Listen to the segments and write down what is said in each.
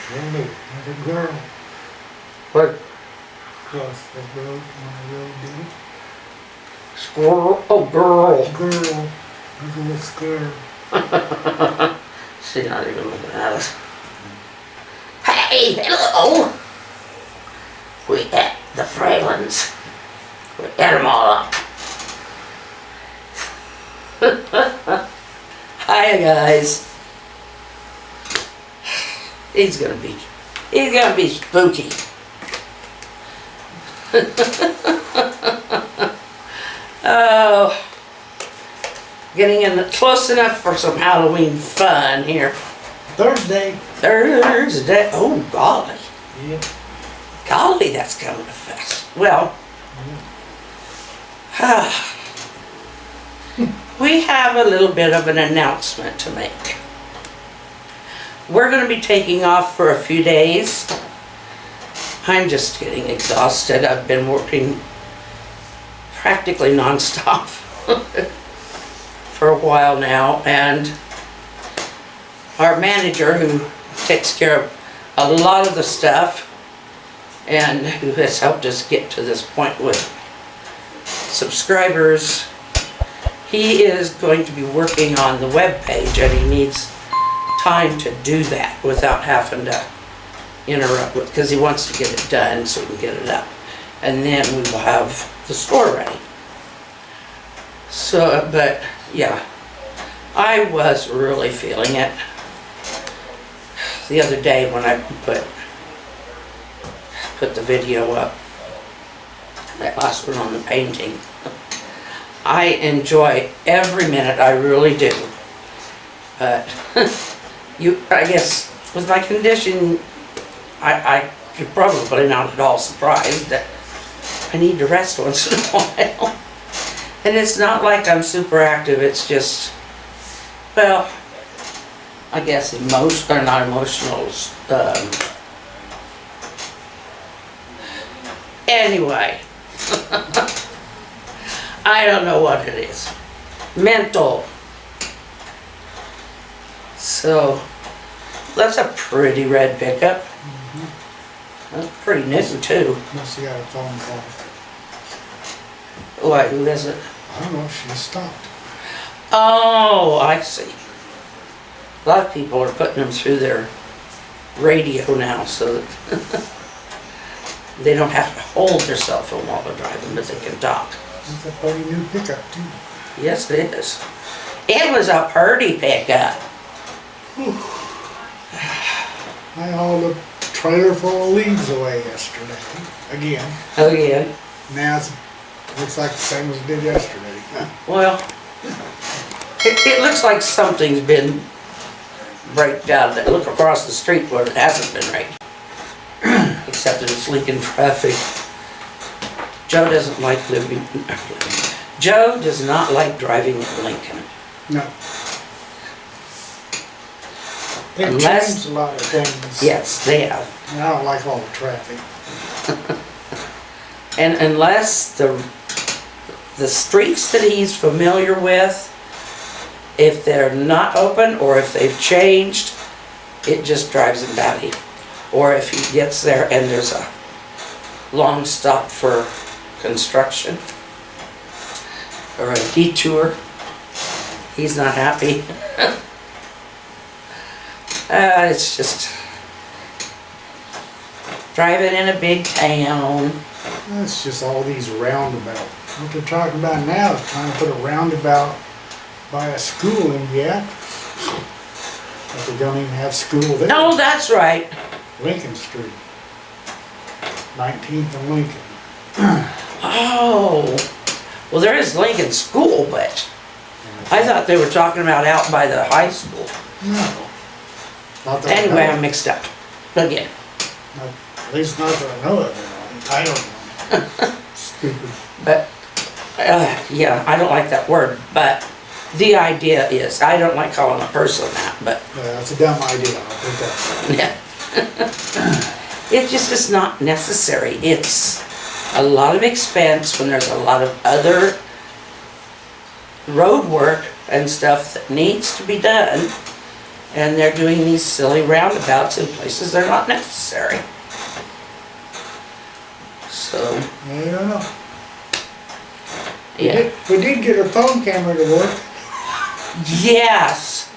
Oh no, there's a girl What? across the road on the road, did it? Squirrel? Oh, girl. Girl, look at this girl. She's not even looking at us. Hey, hello. We ate the Fralins. We ate them all up. Hi guys. He's gonna be spooky. Oh, getting in close enough for some Halloween fun here. Thursday. Thursday. Oh golly, Yeah. golly, that's coming fast. Well, we have a little bit of an announcement to make. We're going to be taking off for a few days. I'm just getting exhausted. I've been working practically nonstop for a while now, and our manager, who takes care of a lot of the stuff and who has helped us get to this point with subscribers, he is going to be working on the web page, and he needs time to do that without having to interrupt it, because he wants to get it done so we can get it up, and then we will have the store ready. So, but yeah, I was really feeling it the other day when I put the video up, that last one on the painting. I enjoy every minute, I really do. But I guess with my condition, you're probably not at all surprised that I need to rest once in a while. And it's not like I'm super active, it's just, well, I guess not emotional. Anyway, I don't know what it is. Mental. So, that's a pretty red pickup. That's pretty new too. Must have got a phone call. Why, who is it? I don't know, she stopped. Oh, I see. A lot of people are putting them through their radio now so that they don't have to hold their cell phone while they're driving, but they can talk. It's a pretty new pickup too. Yes, it is. It was a pretty pickup. I hauled a trailer full of leaves away yesterday. Again. Oh, yeah. Now it looks like the same as it did yesterday. Well, it looks like something's been raked out. Look across the street where it hasn't been raked. Except that it's leaking traffic. Joe doesn't like Joe does not like driving in Lincoln. No. They've Unless- changed a lot of things. Yes, they have. And I don't like all the traffic. And unless the streets that he's familiar with, if they're not open or if they've changed, it just drives him batty. Or if he gets there and there's a long stop for construction or a detour, he's not happy. It's just driving in a big town. It's just all these roundabouts. What they're talking about now is trying to put a roundabout by a school in yet. But they don't even have school there. No, that's right. Lincoln Street. 19th and Lincoln. Oh, well, there is Lincoln School, but I thought they were talking about out by the high school. No. Not that I Anyway, know I'm of. mixed up again. At least not that I know of. I don't know. Stupid. But yeah, I don't like that word. But the idea is, I don't like calling a person that, but Yeah, that's a dumb idea. I'll think that. yeah, it just is not necessary. It's a lot of expense when there's a lot of other road work and stuff that needs to be done. And they're doing these silly roundabouts in places they're not necessary. So, I don't know. yeah. We did get our phone camera to work. Yes.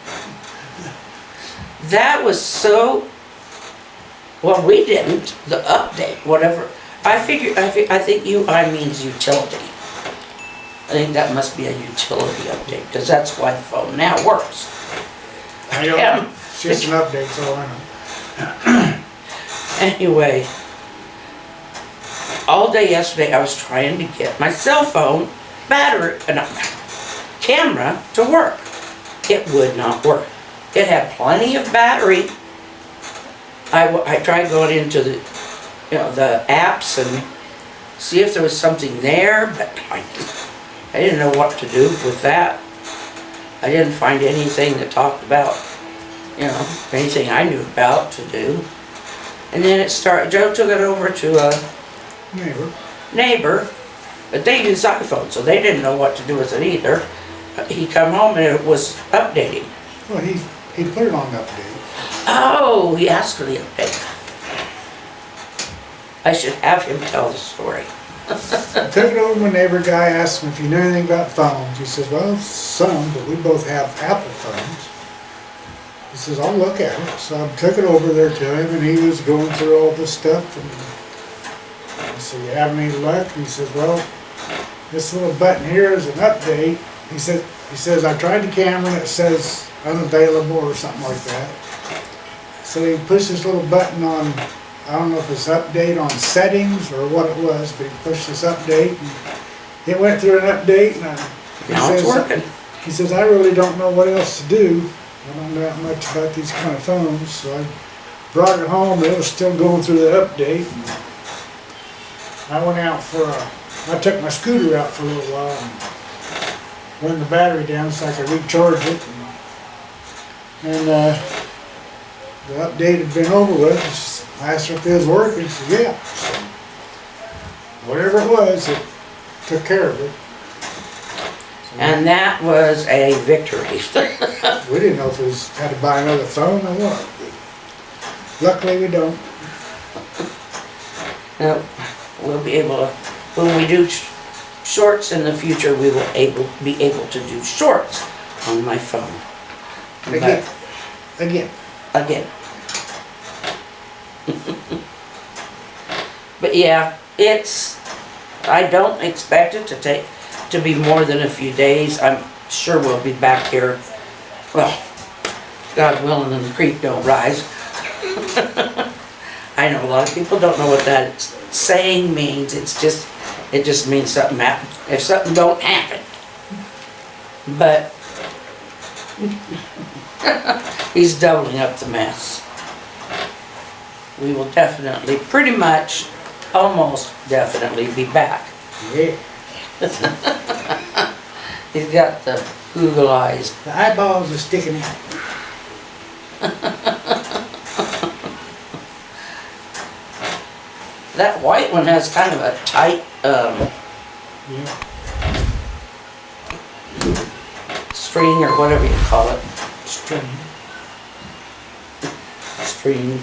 That was so, well, we didn't, the update, whatever. I think UI means utility. I think that must be a utility update, because that's why the phone now works. I don't know. It's just an update, so I know. Anyway, all day yesterday I was trying to get my cell phone camera to work. It would not work. It had plenty of battery. I tried going into the apps and see if there was something there, but I didn't know what to do with that. I didn't find anything that talked about, anything I knew about to do. And then Joe took it over to a neighbor, but they use iPhone, so they didn't know what to do with it either. He come home and it was updating. Well, he put it on the update. Oh, he asked for the update. I should have him tell the story. I took it over to my neighbor guy, asked him if he knew anything about phones. He says, well, some, but we both have Apple phones. He says, I'll look at it. So I took it over there to him, and he was going through all this stuff. And I said, you have any luck? And he says, well, this little button here is an update. He says, I tried the camera and it says unavailable or something like that. So he pushed this little button on, I don't know if it's update on settings or what it was, but he pushed this update and it went through an update and Now it's working. He says, I really don't know what else to do. I don't know that much about these kind of phones. So I brought it home and it was still going through the update. And I went out I took my scooter out for a little while and run the battery down so I could recharge it. And the update had been over with. I asked her if it was working. She said, yeah. So, whatever it was, it took care of it. So And that was a victory. we didn't know if we had to buy another phone or what. But luckily we don't. No, we'll be able to, when we do shorts in the future, we will be able to do shorts on my phone. Again. But yeah, I don't expect it to be more than a few days. I'm sure we'll be back here, well, God willing and the creek don't rise. I know a lot of people don't know what that saying means. It just means something happened. If something don't happen. But he's doubling up the mess. We will definitely, pretty much, almost definitely be back. Yeah. He's got the Google eyes. The eyeballs are sticking out. That white one has kind of a tight Yeah. string or whatever you call it. String. String.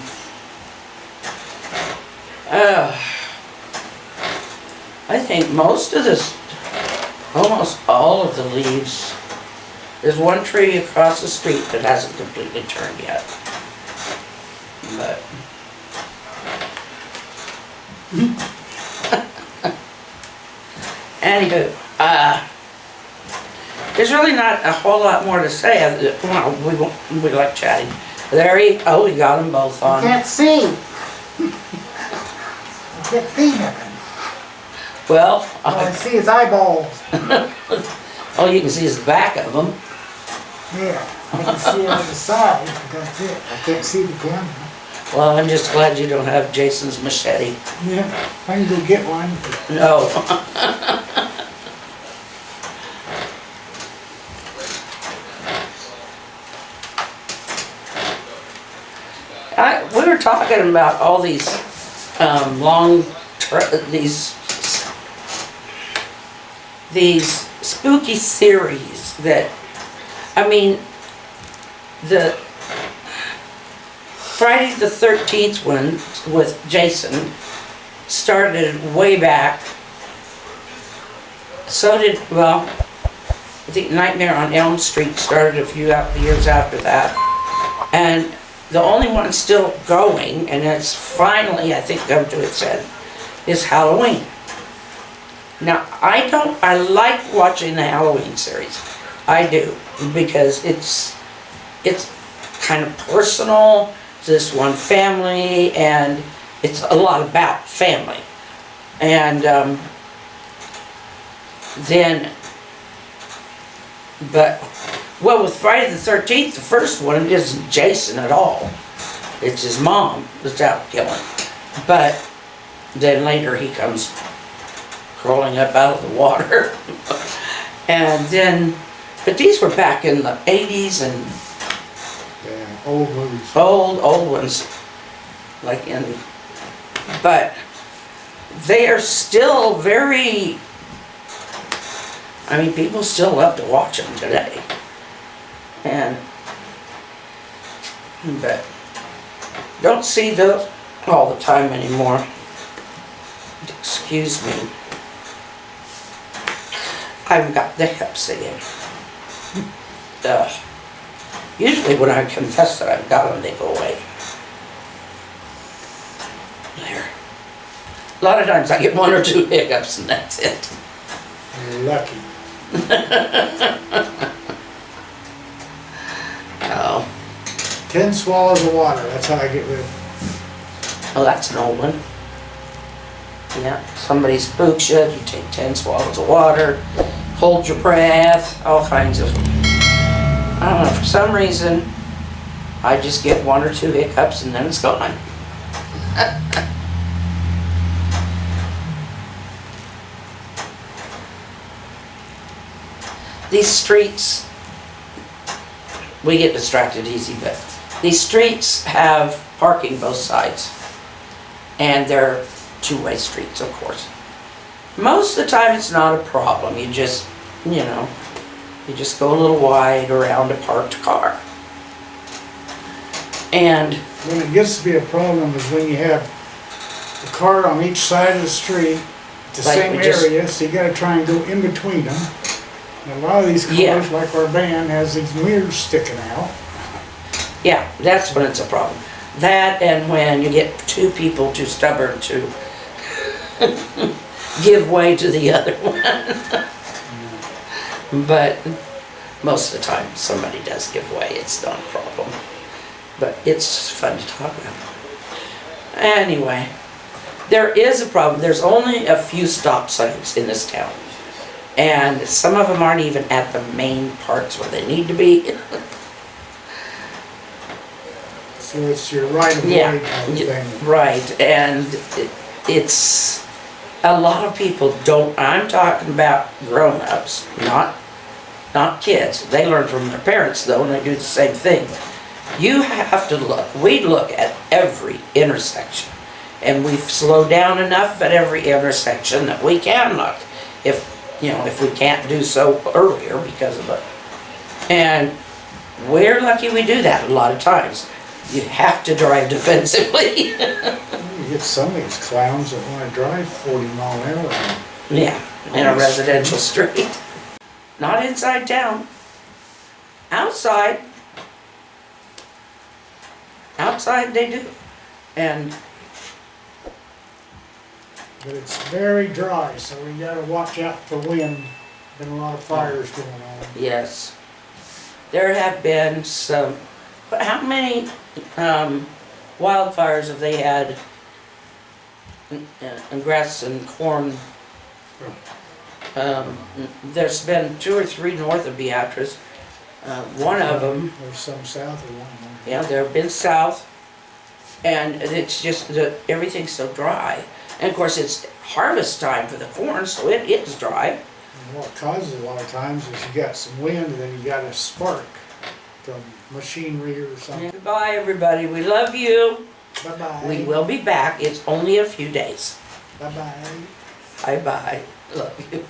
I think most of this, almost all of the leaves, there's one tree across the street that hasn't completely turned yet. But anywho, there's really not a whole lot more to say. Well, we like chatting. There we got them both on. I can't see. I can't see nothing. Well, All I see is eyeballs. all you can see is the back of them. Yeah, I can see it on the side, but that's it. I can't see the camera. Well, I'm just glad you don't have Jason's machete. Yeah, I can go get one. No. We were talking about all these these spooky series that, I mean, Friday the 13th one with Jason started way back. So did, well, I think Nightmare on Elm Street started a few years after that. And the only one still going, and it's finally, I think, come to its end, is Halloween. Now, I like watching the Halloween series. I do, because it's kind of personal to this one family, and it's a lot about family. And well, with Friday the 13th, the first one isn't Jason at all. It's his mom that's out killing. But then later he comes crawling up out of the water. And then, but these were back in the 80s and Yeah, old movies. old ones. But they are still very, I mean, people still love to watch them today. But don't see those all the time anymore. Excuse me. I've got the hips again. Usually when I confess that I've got them, they go away. There. A lot of times I get 1 or 2 hiccups and that's it. You're lucky. Oh. 10 swallows of water, that's how I get rid of it. Oh, that's an old one. Yeah, somebody spooks you, you take 10 swallows of water, hold your breath, all kinds of, I don't know, for some reason, I just get 1 or 2 hiccups and then it's gone. These streets, we get distracted easy, but these streets have parking both sides. And they're two-way streets, of course. Most of the time it's not a problem. You just, you just go a little wide around a parked car. And When it gets to be a problem is when you have a car on each side of the street, the Like same we just- area, so you gotta try and go in between them. And a lot of these Yeah. cars, like our van, has these mirrors sticking out. yeah, that's when it's a problem. That and when you get 2 people too stubborn to give way to the other one. But most of the time somebody does give way, it's not a problem. But it's fun to talk about. Anyway, there is a problem. There's only a few stop signs in this town. And some of them aren't even at the main parts where they need to be. So it's your right of way Yeah, kind of thing. right, and it's, a lot of people don't, I'm talking about grown-ups, not kids. They learn from their parents though, and they do the same thing. You have to look, we look at every intersection, and we've slowed down enough at every intersection that we can look, if we can't do so earlier because of it. And we're lucky we do that a lot of times. You have to drive defensively. You get some of these clowns that wanna drive 40 mile an hour. Yeah, in a residential street. Not inside town. Outside. Outside they do. And But it's very dry, so we gotta watch out for wind. Been a lot of fires going on. yes, there have been some, but how many wildfires have they had in grass and corn? There's been 2 or 3 north of Beatrice. One of them, There's some south of one. yeah, there have been south, and it's just that everything's so dry. And of course, it's harvest time for the corn, so it is dry. And what causes it a lot of times is you got some wind and then you got a spark from machinery or something. Goodbye, everybody. We love you. Bye-bye. We will be back. It's only a few days. Bye-bye. Bye-bye. Love you.